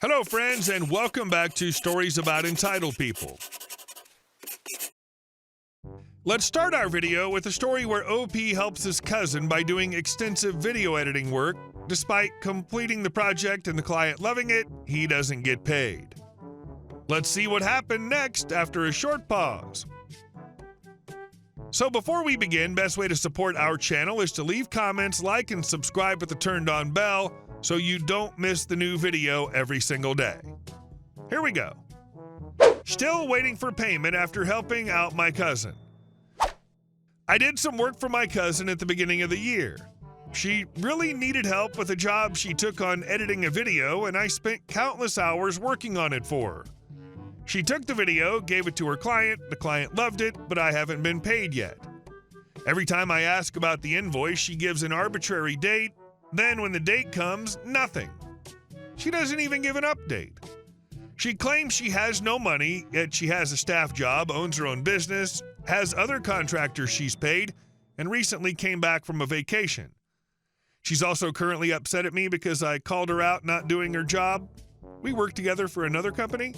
Hello, friends, and welcome back to Stories About Entitled People. Let's start our video with a story where OP helps his cousin by doing extensive video editing work. Despite completing the project and the client loving it, he doesn't get paid. Let's see what happened next after a short pause. So before we begin, best way to support our channel is to leave comments, like, and subscribe with the turned on bell so you don't miss the new video every single day. Here we go. Still waiting for payment after helping out my cousin. I did some work for my cousin at the beginning of the year. She really needed help with a job she took on editing a video, and I spent countless hours working on it for her. She took the video, gave it to her client, the client loved it, but I haven't been paid yet. Every time I ask about the invoice, she gives an arbitrary date, then when the date comes, nothing. She doesn't even give an update. She claims she has no money, yet she has a staff job, owns her own business, has other contractors she's paid, and recently came back from a vacation. She's also currently upset at me because I called her out not doing her job. We work together for another company.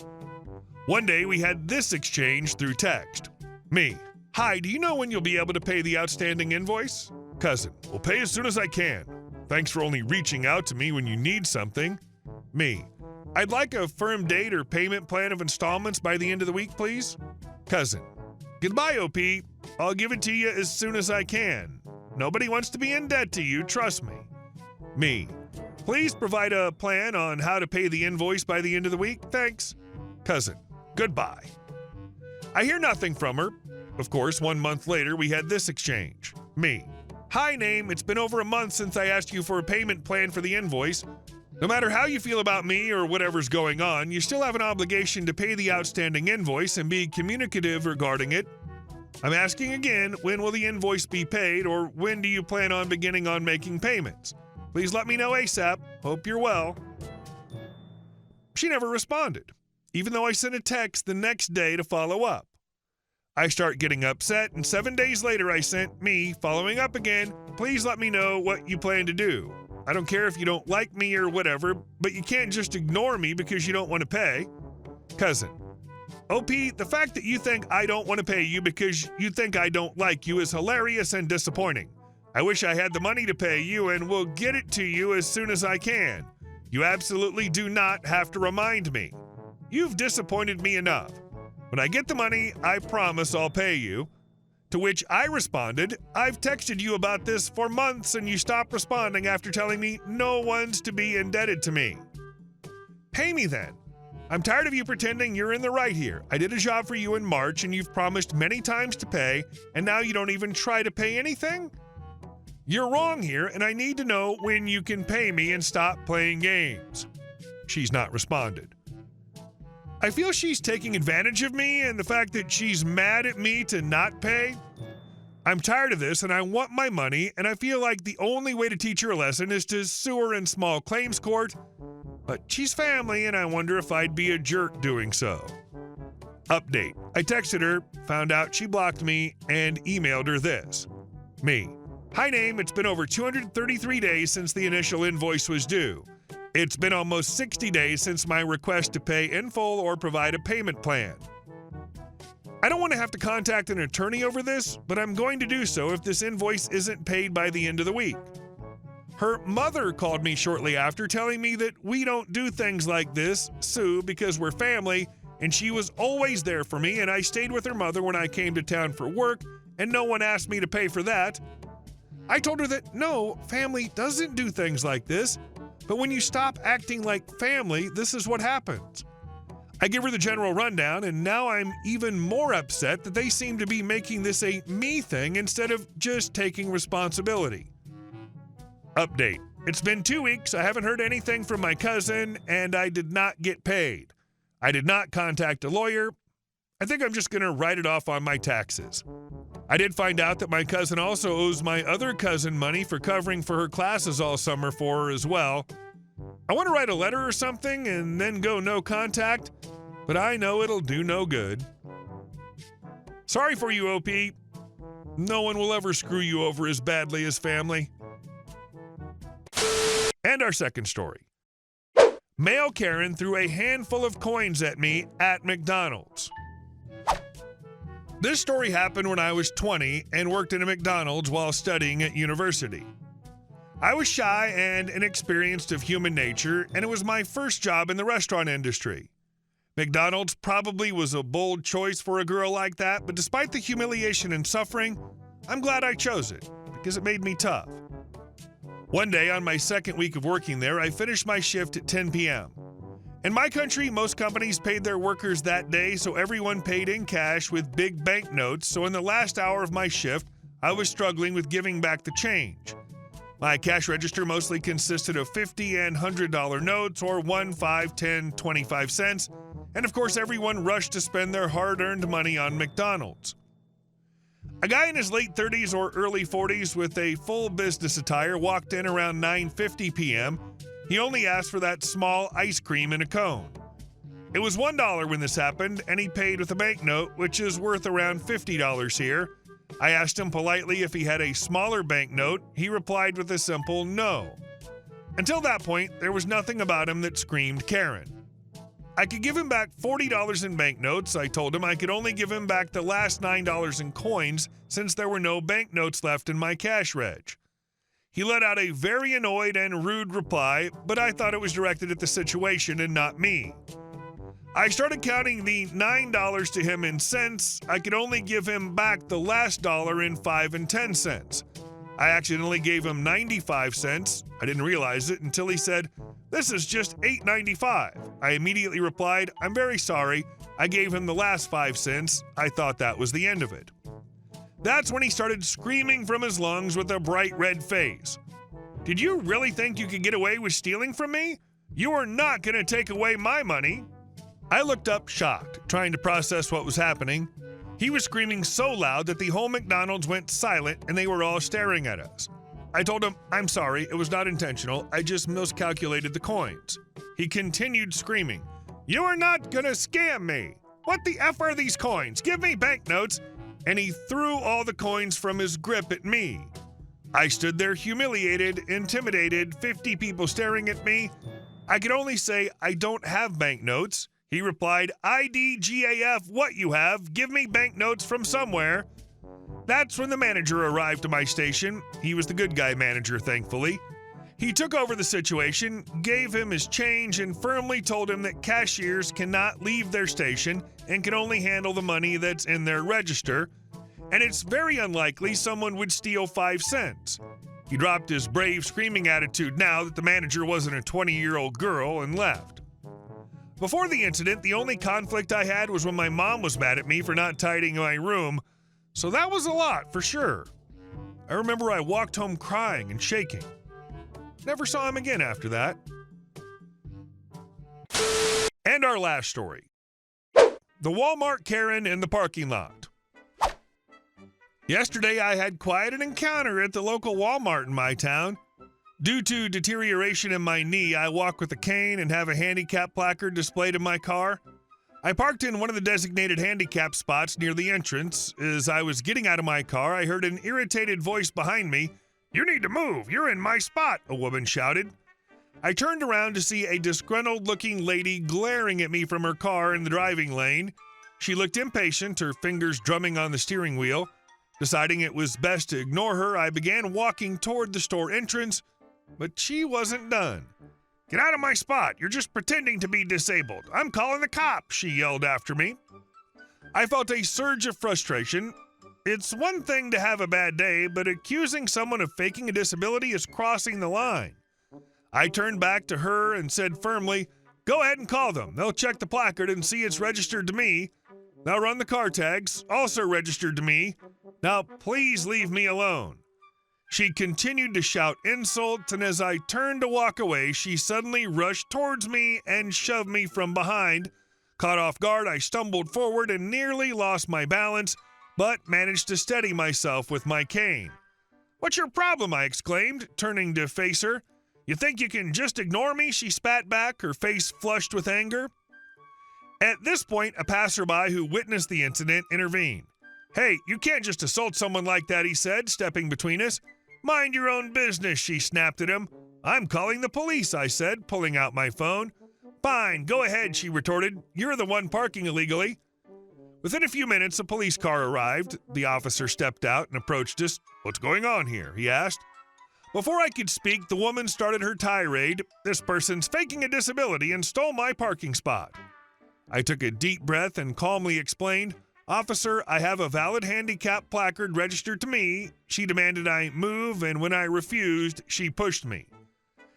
One day we had this exchange through text. Me: "Hi, do you know when you'll be able to pay the outstanding invoice?" Cousin: "Will pay as soon as I can. Thanks for only reaching out to me when you need something." Me: "I'd like a firm date or payment plan of installments by the end of the week, please." Cousin: "Goodbye, OP. I'll give it to you as soon as I can. Nobody wants to be in debt to you, trust me." Me: "Please provide a plan on how to pay the invoice by the end of the week. Thanks." Cousin: "Goodbye." I hear nothing from her. Of course, 1 month later, we had this exchange. Me: "Hi, Name. It's been over a month since I asked you for a payment plan for the invoice. No matter how you feel about me or whatever's going on, you still have an obligation to pay the outstanding invoice and be communicative regarding it. I'm asking again, when will the invoice be paid, or when do you plan on beginning on making payments? Please let me know ASAP. Hope you're well." She never responded, even though I sent a text the next day to follow up. I start getting upset, and 7 days later I sent me, following up again, "Please let me know what you plan to do. I don't care if you don't like me or whatever, but you can't just ignore me because you don't want to pay." Cousin: "OP, the fact that you think I don't want to pay you because you think I don't like you is hilarious and disappointing. I wish I had the money to pay you and will get it to you as soon as I can. You absolutely do not have to remind me. You've disappointed me enough. When I get the money, I promise I'll pay you." To which I responded, "I've texted you about this for months and you stopped responding after telling me no one's to be indebted to me. Pay me then. I'm tired of you pretending you're in the right here. I did a job for you in March and you've promised many times to pay, and now you don't even try to pay anything? You're wrong here, and I need to know when you can pay me and stop playing games." She's not responded. I feel she's taking advantage of me and the fact that she's mad at me to not pay. I'm tired of this and I want my money, and I feel like the only way to teach her a lesson is to sue her in small claims court. But she's family and I wonder if I'd be a jerk doing so. Update: I texted her, found out she blocked me, and emailed her this. Me: "Hi, Name. It's been over 233 days since the initial invoice was due. It's been almost 60 days since my request to pay in full or provide a payment plan. I don't want to have to contact an attorney over this, but I'm going to do so if this invoice isn't paid by the end of the week." Her mother called me shortly after, telling me that we don't do things like this, sue, because we're family, and she was always there for me, and I stayed with her mother when I came to town for work, and no one asked me to pay for that. I told her that no, family doesn't do things like this, but when you stop acting like family, this is what happens. I give her the general rundown, and now I'm even more upset that they seem to be making this a me thing instead of just taking responsibility. Update: It's been 2 weeks, I haven't heard anything from my cousin, and I did not get paid. I did not contact a lawyer. I think I'm just going to write it off on my taxes. I did find out that my cousin also owes my other cousin money for covering for her classes all summer for her as well. I want to write a letter or something and then go no contact, but I know it'll do no good. Sorry for you, OP. No one will ever screw you over as badly as family. And our second story. Male Karen threw a handful of coins at me at McDonald's. This story happened when I was 20 and worked in a McDonald's while studying at university. I was shy and inexperienced of human nature, and it was my first job in the restaurant industry. McDonald's probably was a bold choice for a girl like that, but despite the humiliation and suffering, I'm glad I chose it because it made me tough. One day on my second week of working there, I finished my shift at 10 p.m. In my country, most companies paid their workers that day, so everyone paid in cash with big banknotes, so in the last hour of my shift, I was struggling with giving back the change. My cash register mostly consisted of $50 and $100 notes, or 1, 5, 10, 25 cents, and of course everyone rushed to spend their hard-earned money on McDonald's. A guy in his late 30s or early 40s with a full business attire walked in around 9:50 p.m. He only asked for that small ice cream in a cone. It was $1 when this happened, and he paid with a banknote, which is worth around $50 here. I asked him politely if he had a smaller banknote. He replied with a simple no. Until that point, there was nothing about him that screamed Karen. I could give him back $40 in banknotes. I told him I could only give him back the last $9 in coins since there were no banknotes left in my cash reg. He let out a very annoyed and rude reply, but I thought it was directed at the situation and not me. I started counting the $9 to him in cents. I could only give him back the last dollar in 5 and 10 cents. I accidentally gave him 95 cents. I didn't realize it until he said, "This is just $8.95. I immediately replied, "I'm very sorry. I gave him the last 5 cents. I thought that was the end of it." That's when he started screaming from his lungs with a bright red face. "Did you really think you could get away with stealing from me? You are not going to take away my money." I looked up shocked, trying to process what was happening. He was screaming so loud that the whole McDonald's went silent and they were all staring at us. I told him, "I'm sorry, it was not intentional. I just miscalculated the coins." He continued screaming, "You are not going to scam me. What the F are these coins? Give me banknotes." And he threw all the coins from his grip at me. I stood there humiliated, intimidated, 50 people staring at me. I could only say, "I don't have banknotes." He replied, "IDGAF, what you have? Give me banknotes from somewhere." That's when the manager arrived to my station. He was the good guy manager, thankfully. He took over the situation, gave him his change, and firmly told him that cashiers cannot leave their station and can only handle the money that's in their register, and it's very unlikely someone would steal 5 cents. He dropped his brave, screaming attitude now that the manager wasn't a 20-year-old girl and left. Before the incident, the only conflict I had was when my mom was mad at me for not tidying my room, so that was a lot for sure. I remember I walked home crying and shaking. Never saw him again after that. And our last story. The Walmart Karen in the parking lot. Yesterday I had quite an encounter at the local Walmart in my town. Due to deterioration in my knee, I walk with a cane and have a handicap placard displayed in my car. I parked in one of the designated handicap spots near the entrance. As I was getting out of my car, I heard an irritated voice behind me. "You need to move. You're in my spot," a woman shouted. I turned around to see a disgruntled-looking lady glaring at me from her car in the driving lane. She looked impatient, her fingers drumming on the steering wheel. Deciding it was best to ignore her, I began walking toward the store entrance, but she wasn't done. "Get out of my spot. You're just pretending to be disabled. I'm calling the cops," she yelled after me. I felt a surge of frustration. It's one thing to have a bad day, but accusing someone of faking a disability is crossing the line. I turned back to her and said firmly, "Go ahead and call them. They'll check the placard and see it's registered to me. Now run the car tags, also registered to me. Now please leave me alone." She continued to shout insults, and as I turned to walk away, she suddenly rushed towards me and shoved me from behind. Caught off guard, I stumbled forward and nearly lost my balance, but managed to steady myself with my cane. "What's your problem?" I exclaimed, turning to face her. "You think you can just ignore me?" she spat back, her face flushed with anger. At this point, a passerby who witnessed the incident intervened. "Hey, you can't just assault someone like that," he said, stepping between us. "Mind your own business," she snapped at him. "I'm calling the police," I said, pulling out my phone. Fine, go ahead, she retorted. You're the one parking illegally. Within a few minutes, a police car arrived. The officer stepped out and approached us. What's going on here? He asked. Before I could speak, the woman started her tirade. This person's faking a disability and stole my parking spot. I took a deep breath and calmly explained, Officer, I have a valid handicap placard registered to me. She demanded I move, and when I refused, she pushed me.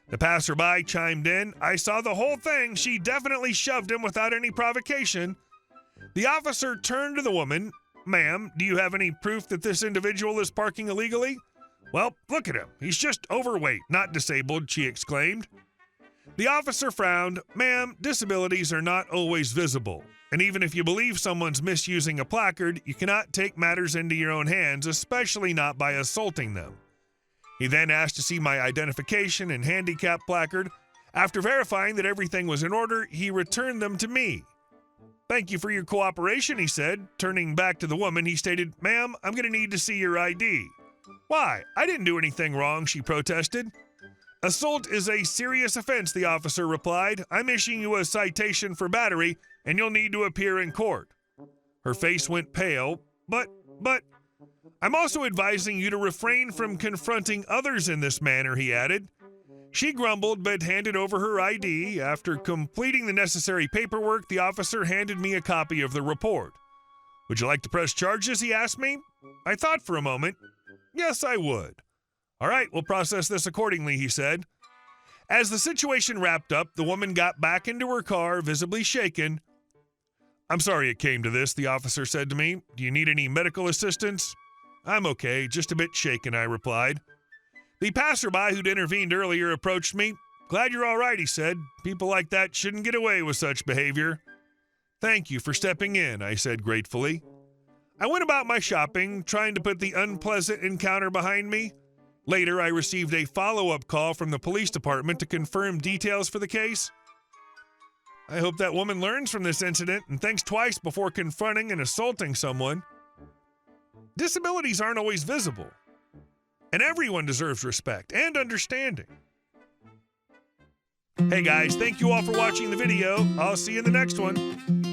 The passerby chimed in. I saw the whole thing. She definitely shoved him without any provocation. The officer turned to the woman. Ma'am, do you have any proof that this individual is parking illegally? Well, look at him. He's just overweight, not disabled, she exclaimed. The officer frowned. Ma'am, disabilities are not always visible. And even if you believe someone's misusing a placard, you cannot take matters into your own hands, especially not by assaulting them. He then asked to see my identification and handicap placard. After verifying that everything was in order, he returned them to me. Thank you for your cooperation, he said. Turning back to the woman, he stated, Ma'am, I'm going to need to see your ID. Why? I didn't do anything wrong, she protested. Assault is a serious offense, the officer replied. I'm issuing you a citation for battery, and you'll need to appear in court. Her face went pale. But, I'm also advising you to refrain from confronting others in this manner, he added. She grumbled but handed over her ID. After completing the necessary paperwork, the officer handed me a copy of the report. Would you like to press charges, he asked me. I thought for a moment. Yes, I would. All right, we'll process this accordingly, he said. As the situation wrapped up, the woman got back into her car, visibly shaken. I'm sorry it came to this, the officer said to me. Do you need any medical assistance? I'm okay, just a bit shaken, I replied. The passerby who'd intervened earlier approached me. Glad you're all right, he said. People like that shouldn't get away with such behavior. Thank you for stepping in, I said gratefully. I went about my shopping, trying to put the unpleasant encounter behind me. Later, I received a follow-up call from the police department to confirm details for the case. I hope that woman learns from this incident and thinks twice before confronting and assaulting someone. Disabilities aren't always visible, and everyone deserves respect and understanding. Hey guys, thank you all for watching the video. I'll see you in the next one.